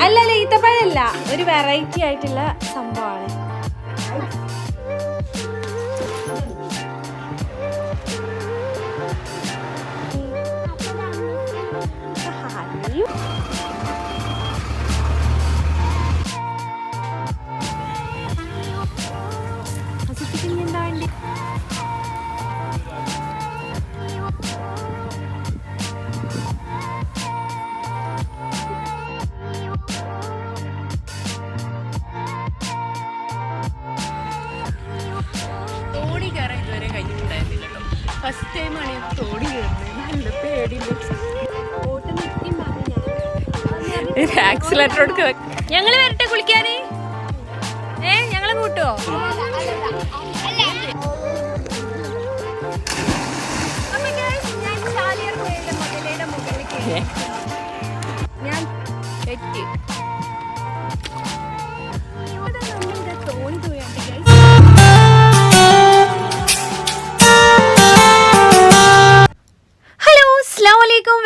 അല്ലല്ല ഈത്തപ്പഴല്ല, ഒരു വെറൈറ്റി ആയിട്ടുള്ള സംഭവമാണ്. തോണി കയറാൻ ഇതുവരെ കഴിഞ്ഞിട്ടുണ്ടായിരുന്നില്ല കേട്ടോ. ഫസ്റ്റ് ടൈമാണ് ഞാൻ തോണി കയറുന്നത്. നല്ല പേടിയുണ്ട്. ആക്സിലേറ്റർ കൊടുക്കുക. ഞങ്ങള് വരട്ടെ കുളിക്കാന്? ഞങ്ങളെ കൂട്ടുവോ? ഞാൻ തെറ്റി തോണി തോയാണ്ട്.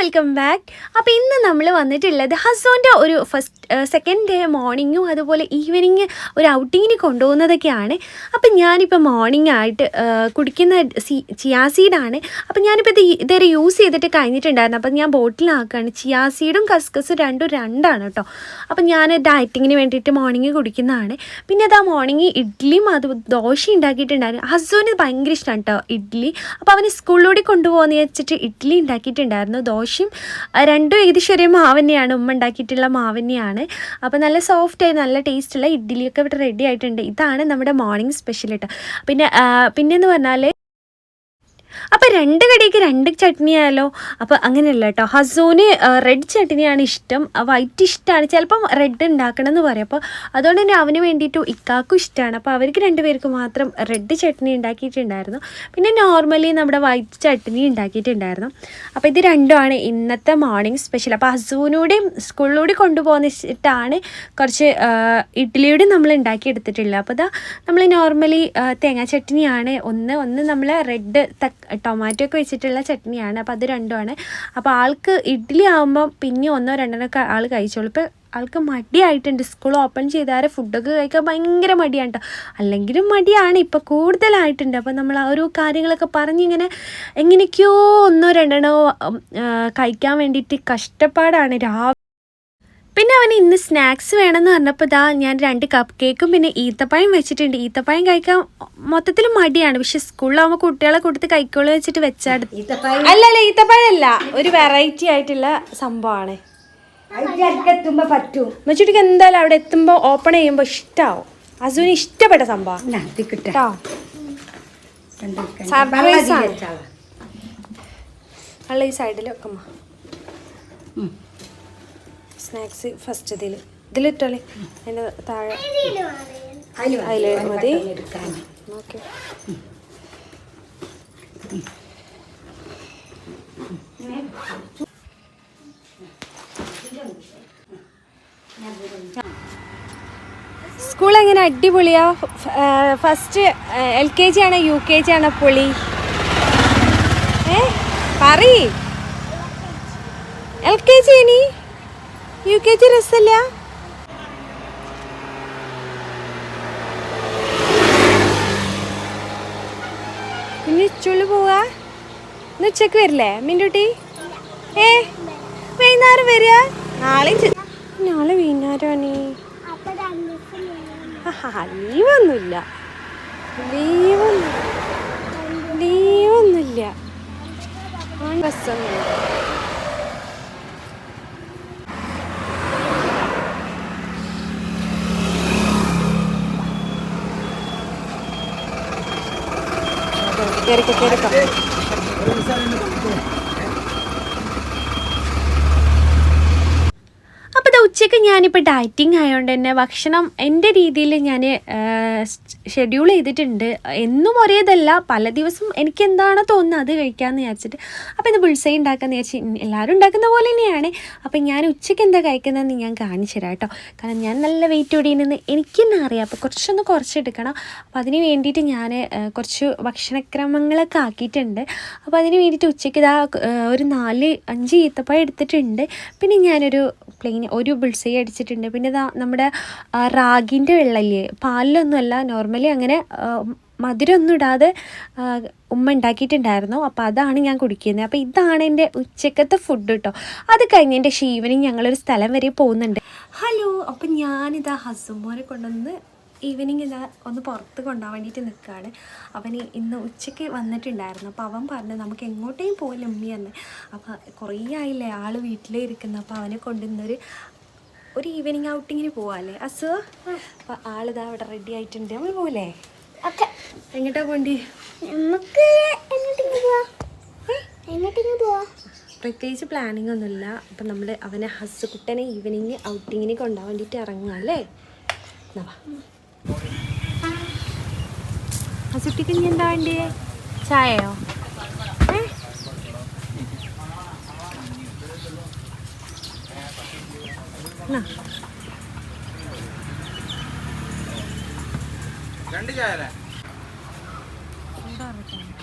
Welcome back. അപ്പോൾ ഇന്ന് നമ്മൾ വന്നിട്ടുള്ളത് ഹസ്ബൻഡിൻ്റെ ഒരു സെക്കൻഡ് ഡേ മോർണിംഗും അതുപോലെ ഈവനിങ് ഒരു ഔട്ടിങ്ങിന് കൊണ്ടുപോകുന്നതൊക്കെയാണ്. അപ്പം ഞാനിപ്പോൾ മോർണിംഗ് ആയിട്ട് കുടിക്കുന്ന ചിയാസീഡാണ്. അപ്പം ഞാനിപ്പോൾ ഇതുവരെ യൂസ് ചെയ്തിട്ട് കഴിഞ്ഞിട്ടുണ്ടായിരുന്നു. അപ്പം ഞാൻ ബോട്ടിലാക്കുകയാണ്. ചിയാസീഡും കസ്കസും രണ്ടാണ് കേട്ടോ. അപ്പം ഞാൻ ഡയറ്റിങ്ങിന് വേണ്ടിയിട്ട് മോർണിംഗ് കുടിക്കുന്നതാണ്. പിന്നെ അത് ആ മോർണിംഗ് ഇഡ്ഡലിയും അത് ദോശ ഉണ്ടാക്കിയിട്ടുണ്ടായിരുന്നു. ഹസ്ബൻഡിന് ഭയങ്കര ഇഷ്ടമാണ് കേട്ടോ ഇഡ്ഡലി. അപ്പോൾ അവന് സ്കൂളിലൂടെ കൊണ്ടുപോകാമെന്ന് വെച്ചിട്ട് ഇഡ്ഡലി ഉണ്ടാക്കിയിട്ടുണ്ടായിരുന്നു. ദോശയും രണ്ടും ഏകദേശം ഒരേ മാവ് തന്നെയാണ്, ഉമ്മ ഉണ്ടാക്കിയിട്ടുള്ള മാവ് തന്നെയാണ്. അപ്പോൾ നല്ല സോഫ്റ്റായി നല്ല ടേസ്റ്റുള്ള ഇഡ്ഡലിയൊക്കെ ഇവിടെ റെഡി ആയിട്ടുണ്ട്. ഇതാണ് നമ്മുടെ മോർണിംഗ് സ്പെഷ്യൽ കേട്ടോ. പിന്നെയെന്ന് പറഞ്ഞാൽ അപ്പോൾ രണ്ട് കടിക്ക് രണ്ട് ചട്നി ആയാലോ. അപ്പോൾ അങ്ങനെയല്ല കേട്ടോ. ഹസൂന് റെഡ് ചട്നിയാണ് ഇഷ്ടം, വൈറ്റ് ഇഷ്ടമാണ്. ചിലപ്പം റെഡ് ഉണ്ടാക്കണം എന്ന് പറയും. അപ്പോൾ അതുകൊണ്ട് തന്നെ അവന് വേണ്ടിയിട്ട് ഇക്കാക്കും ഇഷ്ടമാണ്. അപ്പോൾ അവർക്ക് രണ്ടുപേർക്ക് മാത്രം റെഡ് ചട്നി ഉണ്ടാക്കിയിട്ടുണ്ടായിരുന്നു. പിന്നെ നോർമലി നമ്മുടെ വൈറ്റ് ചട്നി ഉണ്ടാക്കിയിട്ടുണ്ടായിരുന്നു. അപ്പോൾ ഇത് രണ്ടുമാണ് ഇന്നത്തെ മോർണിംഗ് സ്പെഷ്യൽ. അപ്പോൾ ഹസൂനൂടെയും സ്കൂളിലൂടെ കൊണ്ടുപോകുന്നിട്ടാണ് കുറച്ച് ഇഡ്ഡലിയോടെ നമ്മൾ ഉണ്ടാക്കിയെടുത്തിട്ടുള്ളത്. അപ്പോൾ ഇതാ നമ്മൾ നോർമലി തേങ്ങാ ചട്നിയാണ് ഒന്ന് നമ്മൾ റെഡ് ടൊമാറ്റോ ഒക്കെ വെച്ചിട്ടുള്ള ചട്നിയാണ്. അപ്പോൾ അത് രണ്ടുമാണ്. അപ്പോൾ ആൾക്ക് ഇഡ്ഡലി ആകുമ്പം പിന്നെ ഒന്നോ രണ്ടെണ്ണമൊക്കെ ആൾ കഴിച്ചോളൂ. ഇപ്പോൾ ആൾക്ക് മടിയായിട്ടുണ്ട്. സ്കൂൾ ഓപ്പൺ ചെയ്താൽ ഫുഡൊക്കെ കഴിക്കാൻ ഭയങ്കര മടിയാണ് കേട്ടോ. അല്ലെങ്കിലും മടിയാണ്, ഇപ്പോൾ കൂടുതലായിട്ടുണ്ട്. അപ്പോൾ നമ്മൾ ആ ഒരു കാര്യങ്ങളൊക്കെ പറഞ്ഞിങ്ങനെ എങ്ങനെയൊക്കെയോ ഒന്നോ രണ്ടെണ്ണോ കഴിക്കാൻ വേണ്ടിയിട്ട് കഷ്ടപ്പാടാണ് രാവിലെ. പിന്നെ അവന് ഇന്ന് സ്നാക്സ് വേണമെന്ന് പറഞ്ഞപ്പോൾ ഇതാ ഞാൻ 2 കപ്പ് കേക്കും പിന്നെ ഈത്തപ്പഴം വെച്ചിട്ടുണ്ട്. ഈത്തപ്പഴം കഴിക്കാൻ മൊത്തത്തിൽ മടിയാണ്, പക്ഷെ സ്കൂളിലാവുമ്പോൾ കുട്ടികളെ കൊടുത്ത് കഴിക്കോളൂ വെച്ചിട്ട് വെച്ചാൽ. അല്ലല്ല ഈത്തപ്പഴമല്ല, ഒരു വെറൈറ്റി ആയിട്ടുള്ള സംഭവമാണ്. വെച്ചിട്ട് എന്തായാലും അവിടെ എത്തുമ്പോൾ ഓപ്പൺ ചെയ്യുമ്പോൾ ഇഷ്ടമാവും. അസുവിന് ഇഷ്ടപ്പെട്ട സംഭവം കേട്ടോ. സർപ്രൈസ് ആണ്. അല്ല ഈ സൈഡിൽ വെക്കമ്മ സ്നാക്സ് ഫസ്റ്റ് ഇതിലിട്ടോളെ അതിൻ്റെ താഴെ അതിൽ മതി. ഓക്കെ. സ്കൂൾ എങ്ങനെ അടിപൊളിയാ? ഫസ്റ്റ് LKG ആണോ UKG ആണോ പൊളി? പറയ്. LKG ഇനി UKG രസമല്ല? പിന്നെ ചുള്ളു പോവാ? ഇന്ന് ഉച്ചക്ക് വരില്ലേ മിൻറ്റുട്ടി? വൈകുന്നേരം വരിക? നാളെ വൈകുന്നേരമാണ്. ലീവൊന്നുമില്ല. ബസ്സൊന്നുമില്ല. കേറിക്കോ. അപ്പോൾ ഉച്ചയ്ക്ക് ഞാനിപ്പോൾ ഡയറ്റിങ് ആയതുകൊണ്ട് തന്നെ ഭക്ഷണം എൻ്റെ രീതിയിൽ ഞാൻ ഷെഡ്യൂൾ ചെയ്തിട്ടുണ്ട്. എന്നും ഒരേതല്ല, പല ദിവസം എനിക്ക് എന്താണോ തോന്നുന്നത് അത് കഴിക്കാമെന്ന് വിചാരിച്ചിട്ട്. അപ്പോൾ ഇത് ബുൾസൈ ഉണ്ടാക്കാമെന്ന് വിചാരിച്ച് എല്ലാവരും ഉണ്ടാക്കുന്ന പോലെ തന്നെയാണ്. അപ്പോൾ ഞാൻ ഉച്ചയ്ക്ക് എന്താ കഴിക്കുന്നതെന്ന് ഞാൻ കാണിച്ചു തരാം കേട്ടോ. കാരണം ഞാൻ നല്ല വെയിറ്റ് ഓടിയെന്ന് എനിക്ക് തന്നെ അറിയാം. അപ്പോൾ കുറച്ചെടുക്കണം. അപ്പോൾ അതിന് വേണ്ടിയിട്ട് ഞാൻ കുറച്ച് ഭക്ഷണക്രമങ്ങളൊക്കെ ആക്കിയിട്ടുണ്ട്. അപ്പോൾ അതിന് വേണ്ടിയിട്ട് ഉച്ചയ്ക്ക് ഇതാ ഒരു 4-5 ഈത്തപ്പഴം എടുത്തിട്ടുണ്ട്. പിന്നെ ഞാനൊരു പ്ലെയിൻ ഒരു ബുൾസൈ അടിച്ചിട്ടുണ്ട്. പിന്നെ ഇതാ നമ്മുടെ റാഗിൻ്റെ വെള്ളമില്ലേ, പാലിലൊന്നുമല്ല, നോർമലി അങ്ങനെ മധുരമൊന്നും ഇടാതെ ഉമ്മ ഉണ്ടാക്കിയിട്ടുണ്ടായിരുന്നു. അപ്പോൾ അതാണ് ഞാൻ കുടിക്കുന്നത്. അപ്പോൾ ഇതാണ് എൻ്റെ ഉച്ചക്കത്തെ ഫുഡ് കേട്ടോ. അത് കഴിഞ്ഞതിൻ്റെ ഈവനിങ് ഞങ്ങളൊരു സ്ഥലം വരെ പോകുന്നുണ്ട്. ഹലോ, അപ്പം ഞാനിതാ ഹസുമോനെ കൊണ്ടുവന്ന് ഈവനിങ് ഇതാ ഒന്ന് പുറത്ത് കൊണ്ടുപോകാൻ വേണ്ടിയിട്ട് നിൽക്കുകയാണ്. അവന് ഇന്ന് ഉച്ചയ്ക്ക് വന്നിട്ടുണ്ടായിരുന്നു. അപ്പോൾ അവൻ പറഞ്ഞു നമുക്ക് എങ്ങോട്ടേയും പോകില്ല ഉമ്മിയെന്ന്. അപ്പോൾ കുറേ ആയില്ലേ ആൾ വീട്ടിലേ ഇരിക്കുന്നു. അപ്പോൾ അവനെ കൊണ്ടുവന്നൊരു ഈവനിങ് ഔട്ടിങ്ങിന് പോവാല്ലേ അസു? അപ്പോൾ ആളിതാ അവിടെ റെഡി ആയിട്ടുണ്ട്. നമ്മൾ പോലെ ഓക്കെ. എങ്ങോട്ടാ പോണ്ടി? നമുക്ക് പ്രത്യേകിച്ച് പ്ലാനിങ് ഒന്നുമില്ല. അപ്പം നമ്മൾ അവനെ ഹസ്സുകുട്ടനെ ഈവനിങ് ഔട്ടിങ്ങിന് കൊണ്ടുപോകാൻ വേണ്ടിയിട്ട് ഇറങ്ങുക അല്ലേ? ഹസുട്ടിക്ക് ഇനി എന്താ വേണ്ടിയേ? ചായയോ?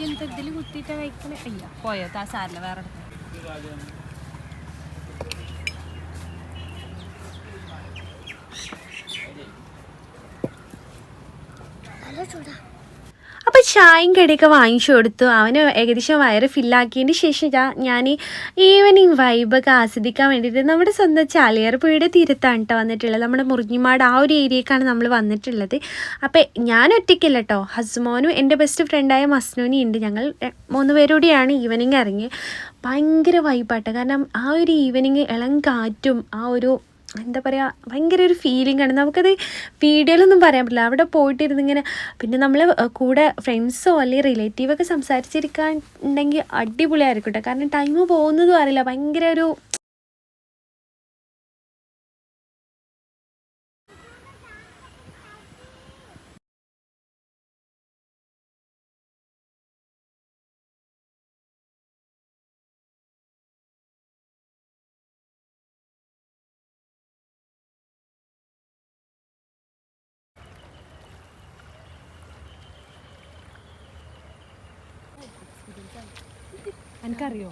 എന്തെങ്കിലും കുത്തിയിട്ടാ കഴിക്കണേ? അയ്യ പോയോ, താ സാരില്ല, വേറെ അപ്പോൾ ചായയും കടിയൊക്കെ വാങ്ങിച്ചു കൊടുത്തു. അവന് ഏകദേശം വയറ് ഫില്ലാക്കിയതിന് ശേഷം ഞാൻ ഈവനിങ് വൈബൊക്കെ ആസ്വദിക്കാൻ വേണ്ടിയിട്ട് നമ്മുടെ സ്വന്തം ചാലിയാർ പുഴയുടെ തീരത്താണ് കേട്ടോ വന്നിട്ടുള്ളത്. നമ്മുടെ മുറിഞ്ഞിമാട് ആ ഒരു ഏരിയക്കാണ് നമ്മൾ വന്നിട്ടുള്ളത്. അപ്പോൾ ഞാൻ ഒറ്റയ്ക്കല്ല കേട്ടോ, ഹസ്മോനും എൻ്റെ ബെസ്റ്റ് ഫ്രണ്ടായ മസ്നൂനി ഉണ്ട്. ഞങ്ങൾ 3 പേരോടെയാണ് ഈവനിങ് ഇറങ്ങിയത്. ഭയങ്കര വൈബാട്ടോ. കാരണം ആ ഒരു ഈവനിങ് ഇളം കാറ്റും ആ ഒരു എന്താ പറയുക, ഭയങ്കര ഒരു ഫീലിംഗ് ആണ്. നമുക്കത് വീഡിയോയിലൊന്നും പറയാൻ പറ്റില്ല. അവിടെ പോയിട്ടിരുന്ന് ഇങ്ങനെ, പിന്നെ നമ്മൾ കൂടെ ഫ്രണ്ട്സോ അല്ലെങ്കിൽ റിലേറ്റീവൊക്കെ സംസാരിച്ചിരിക്കാൻ ഉണ്ടെങ്കിൽ അടിപൊളിയായിരിക്കും കേട്ടോ. കാരണം ടൈം പോകുന്നതും അറിയില്ല. ഭയങ്കര ഒരു എനിക്കറിയോ.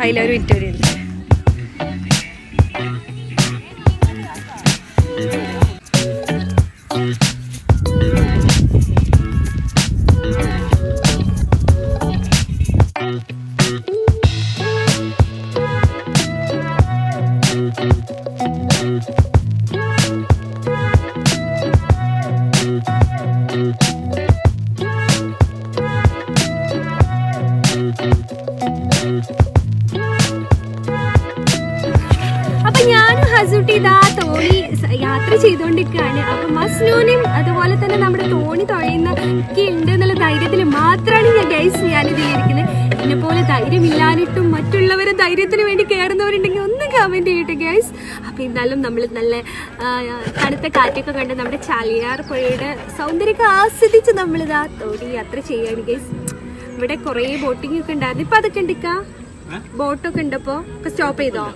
അതിലൊരു വിക്ടോറിയ ഉണ്ട്. ഹസുട്ടി ഇതാ തോണി യാത്ര ചെയ്തുകൊണ്ടിരിക്കുകയാണ്. അപ്പം മസ്നൂനും അതുപോലെ തന്നെ നമ്മുടെ തോണി തുഴയുന്ന ഒക്കെ ഉണ്ട് എന്നുള്ള ധൈര്യത്തിൽ മാത്രമാണ് ഞാനിത് ഇരിക്കുന്നത്. എന്നെപ്പോലെ ധൈര്യമില്ലാഞ്ഞിട്ടും മറ്റുള്ളവരെ ധൈര്യത്തിന് വേണ്ടി കയറുന്നവരുണ്ടെങ്കിൽ ഒന്ന് കമൻറ്റ് ചെയ്യട്ടെ ഗൈസ്. അപ്പോൾ എന്നാലും നമ്മൾ നല്ല തണുത്ത കാറ്റൊക്കെ കണ്ട് നമ്മുടെ ചാലിയാർ പുഴയുടെ സൗന്ദര്യമൊക്കെ ആസ്വദിച്ച് നമ്മളിതാ തോണി യാത്ര ചെയ്യുകയാണ് ഗൈസ്. ഇവിടെ കുറേ ബോട്ടിംഗ് ഒക്കെ ഉണ്ടായിരുന്നു. ഇപ്പം അതൊക്കെ ഉണ്ടിക്കാ, ബോട്ടൊക്കെ ഉണ്ടപ്പോൾ ഇപ്പം സ്റ്റോപ്പ് ചെയ്തോ?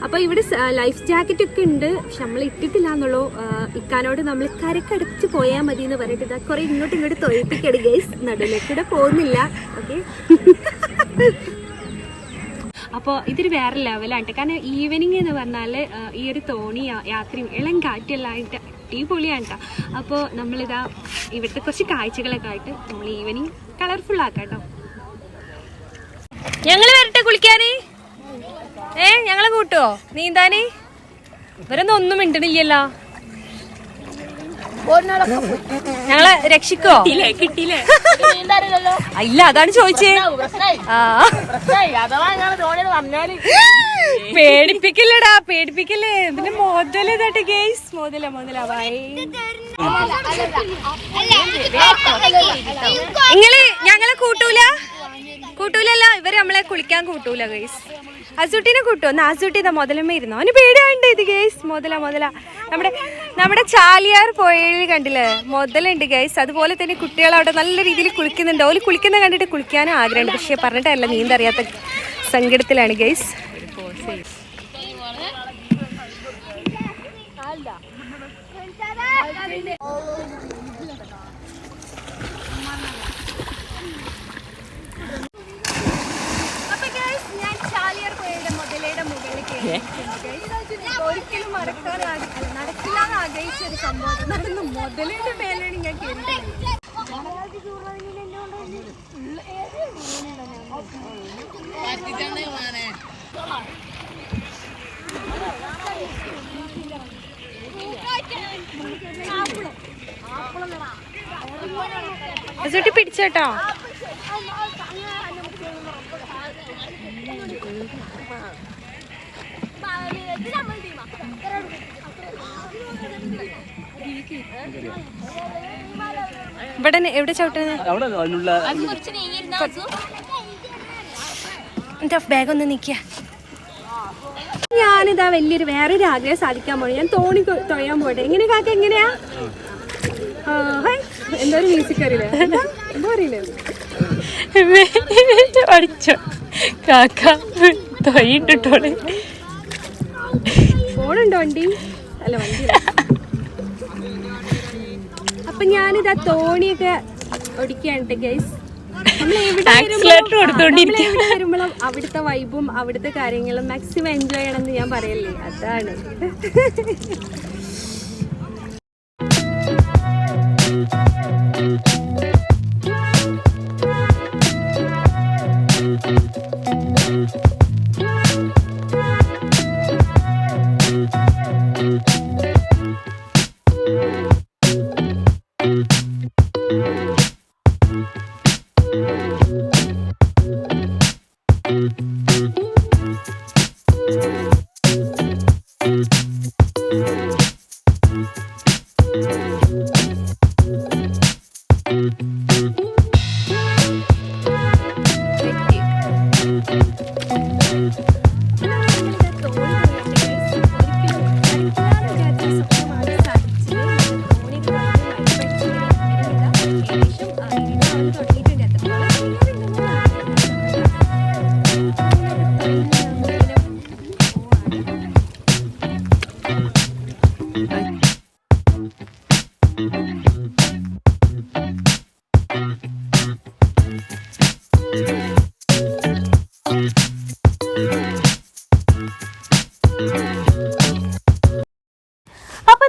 അപ്പോൾ ഇവിടെ ലൈഫ് ജാക്കറ്റ് ഒക്കെ ഉണ്ട്, പക്ഷെ നമ്മൾ ഇട്ടിട്ടില്ല എന്നുള്ളൂ. ഇക്കാനോട് നമ്മൾ കരക്കടച്ച് പോയാൽ മതി എന്ന് പറഞ്ഞിട്ട് ഇതാ കുറെ ഇങ്ങോട്ട് തൊഴിപ്പിക്കടി ഗൈസ്, നടുവിലേക്കൂടെ പോകുന്നില്ല. ഓക്കെ, അപ്പോൾ ഇതൊരു വേറെ ലെവലാണ്. കാരണം ഈവനിങ് എന്ന് പറഞ്ഞാൽ ഈ ഒരു തോണി യാത്രയും ഇളം കാറ്റെല്ലാം ആയിട്ട് അടിപൊളിയാണ് കേട്ടോ. അപ്പോൾ നമ്മളിതാ ഇവിടുത്തെ കുറച്ച് കാഴ്ചകളൊക്കെ ആയിട്ട് നമ്മൾ ഈവനിങ് കളർഫുൾ ആക്കാം കേട്ടോ. ഞങ്ങള് വരട്ടെ കുളിക്കാന്? ഞങ്ങളെ കൂട്ടുവോ നീന്താന്? ഇവരൊന്നും ഒന്നും മിണ്ടണില്ലല്ലോ. ഞങ്ങളെ രക്ഷിക്കോ? കിട്ടിയില്ലേ? ഇല്ല, അതാണ് ചോദിച്ചേ. പേടിപ്പിക്കില്ലടാ, പേടിപ്പിക്കില്ലേ. ഇതിന് മുതല തട്ട് ഗേസ്, മുതല ഞങ്ങളെ കൂട്ടൂലല്ല, ഇവര് നമ്മളെ കുളിക്കാൻ കൂട്ടൂല ഗേസ്. അസൂട്ടിനെ കൂട്ടുമോ? അസൂട്ടി ഇതാ മുതലമ്മ ഇരുന്നോ, അവന് പേടിയാണ്ട് ഇത് ഗേസ്. മുതല നമ്മുടെ ചാലിയാർ പുഴയിൽ കണ്ടില്ലേ മുതലുണ്ട് ഗേസ്. അതുപോലെ തന്നെ കുട്ടികൾ അവിടെ നല്ല രീതിയിൽ കുളിക്കുന്നുണ്ട്. ഓല് കുളിക്കുന്ന കണ്ടിട്ട് കുളിക്കാനും ആഗ്രഹമുണ്ട്, പക്ഷെ പറഞ്ഞിട്ടല്ല, നീന്തറിയാത്ത സങ്കടത്തിലാണ് ഗേസ്. ഒരിക്കലും നടക്കില്ലാന്ന് ആഗ്രഹിച്ച ഒരു സംഭവം നടന്നു. മുതലിന്റെ മേലാണ് ഞാൻ കേട്ടത്. പിടിച്ചോട്ടോ. ഇവിടെ എവിടെ ചവിട്ടുന്നത്? ബാഗ് ഒന്ന് നിക്ക. ഞാനിതാ വലിയൊരു വേറൊരു ആഗ്രഹം സാധിക്കാൻ പോണു. ഞാൻ തോണി തൊഴാൻ പോട്ടെ. എങ്ങനെ കാക്ക, എങ്ങനെയാ? എന്തോ ഒരു മ്യൂസിക് അറിയില്ലേ, എന്തോ അറിയില്ലേ? ഫോണുണ്ടോ വണ്ടി? അല്ല വണ്ടി. അപ്പൊ ഞാനിതാ തോണിയൊക്കെ ഓടിക്കാണ് ഗൈസ്. വരുമ്പോഴും അവിടുത്തെ വൈബും അവിടുത്തെ കാര്യങ്ങളും മാക്സിമം എൻജോയ് ചെയ്യണമെന്ന് ഞാൻ പറയല്ലേ, അതാണ്.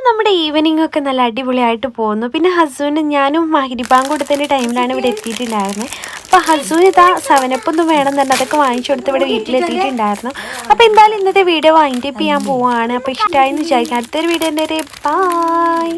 നമ്മുടെ ഈവനിങ് ഒക്കെ നല്ല അടിപൊളിയായിട്ട് പോകുന്നു. പിന്നെ ഹസ്ബൻഡ് ഞാനും മഗ്‌രിബാങ്ക് കൊടുത്തതിൻ്റെ ടൈമിലാണ് ഇവിടെ എത്തിയിട്ടുണ്ടായിരുന്നത്. അപ്പോൾ ഹസ്ബൻഡ് ഇതാ 7up ഒന്നും വേണമെന്നുണ്ട്, അതൊക്കെ വാങ്ങിച്ചു കൊടുത്ത് ഇവിടെ വീട്ടിലെത്തിയിട്ടുണ്ടായിരുന്നു. അപ്പോൾ എന്തായാലും ഇന്നത്തെ വീഡിയോ വൈൻഡ് അപ്പ് ചെയ്യാൻ പോവുകയാണ്. അപ്പോൾ ഇഷ്ടമായെന്ന് വിചാരിക്കാം. അടുത്തൊരു വീഡിയോ ബൈ.